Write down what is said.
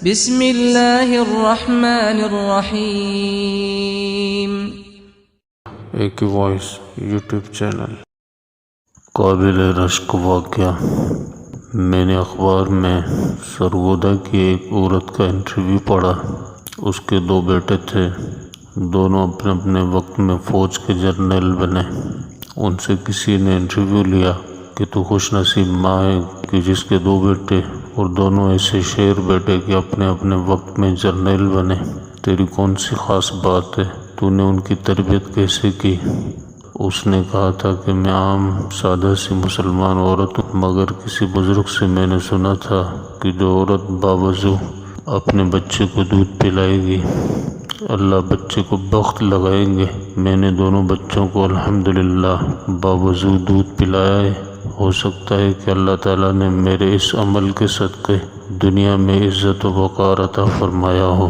بسم اللہ الرحمن الرحیم۔ ایک وائس یوٹیوب چینل۔ قابل رشک واقعہ۔ میں نے اخبار میں سرگودا کی ایک عورت کا انٹرویو پڑھا۔ اس کے 2 بیٹے تھے، دونوں اپنے اپنے وقت میں فوج کے جرنیل بنے۔ ان سے کسی نے انٹرویو لیا کہ تو خوش نصیب ماں ہے کہ جس کے 2 بیٹے اور دونوں ایسے شیر بیٹے کہ اپنے اپنے وقت میں جرنیل بنے، تیری کون سی خاص بات ہے، تو نے ان کی تربیت کیسے کی؟ اس نے کہا تھا کہ میں عام سادہ سی مسلمان عورت ہوں، مگر کسی بزرگ سے میں نے سنا تھا کہ جو عورت باوضو اپنے بچے کو دودھ پلائے گی اللہ بچے کو بخت لگائیں گے۔ میں نے دونوں بچوں کو الحمدللہ باوضو دودھ پلایا ہے۔ ہو سکتا ہے کہ اللہ تعالیٰ نے میرے اس عمل کے صدقے دنیا میں عزت و وقار عطا فرمایا ہو۔